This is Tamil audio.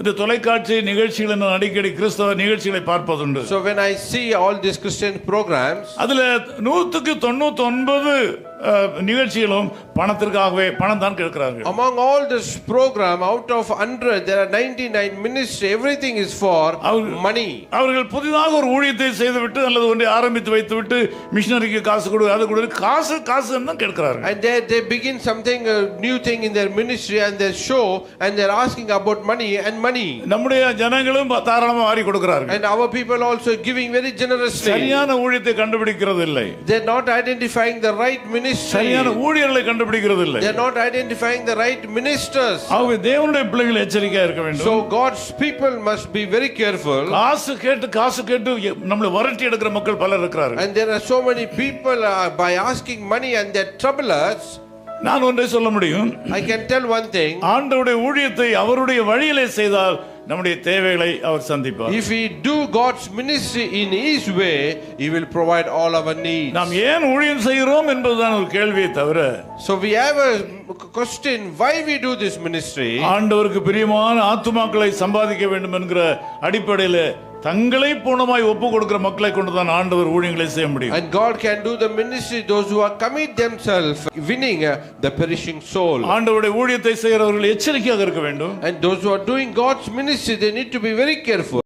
இந்த தொலைக்காட்சி நிகழ்ச்சிகள் நான் அடிக்கடி கிறிஸ்தவ நிகழ்ச்சிகளை பார்ப்பதுண்டு. So when I see all these Christian programs, அதுல 199 நிகழ்ச்சிகளும் பணத்திற்காகவே பணம் தான் கேட்கிறார்கள். among all this program, out of 100 there are 99 ministry, everything is for money. அவர்கள் புதிதாக ஒரு ஊழியத்தை செய்துவிட்டு அல்லது ஒன்றை ஆரம்பித்து வைத்துவிட்டு மிஷனரிக்கு காசு கொடு, அது கொடு, காசு காசுன்னு தான் கேட்கிறார்கள். And they begin something new thing in their ministry and their show, and they're asking about money and money. நம்முடைய ஜனங்களும் தாராளமாக வாரி கொடுக்கிறார்கள். And our people also giving very generously. சரியான ஊழியத்தை கண்டுபிடிக்கிறது இல்லை. They're not identifying the right ministry. சரியான ஊழியர்களை கண்டுபிடிக்கிறது இல்லை. They're not identifying the right ministers. ஆகவே தேவனுடைய பிள்ளைகள் எச்சரிக்கையா இருக்க வேண்டும். So God's people must be very careful. காசு கேட்டு நம்மளை வரட்டி எடுக்கிற மக்கள் பலர் இருக்கிறார்கள். And there are so many people by asking money and they trouble us. நான் ஒன்றை சொல்ல முடியும். I can tell one thing. ஆண்டவருடைய ஊழியத்தை அவருடைய வழியிலே செய்தால் நம்முடைய தேவைகளை அவர் சந்திப்பார். If we do God's ministry in his way, he will provide all our needs. நாம் ஏன் ஊழியம் செய்கிறோம் என்பதுதான் ஒரு கேள்வியே தவிர, so we have a question why we do this ministry. ஆண்டவருக்கு பிரியமான ஆத்துமாக்களை சம்பாதிக்க வேண்டும் என்கிற அடிப்படையில் தங்களை பூர்ணமாய் ஒப்பு கொடுக்கிற மக்களை கொண்டு தான் ஆண்டவர் ஊழியங்களை செய்ய முடியும். And God can do the ministry those who are commit themselves winning the perishing soul. ஆண்டவருடைய ஊழியத்தை செய்கிறவர்கள் எச்சரிக்கையாக இருக்க வேண்டும். And those who are doing God's ministry, they need to be very careful.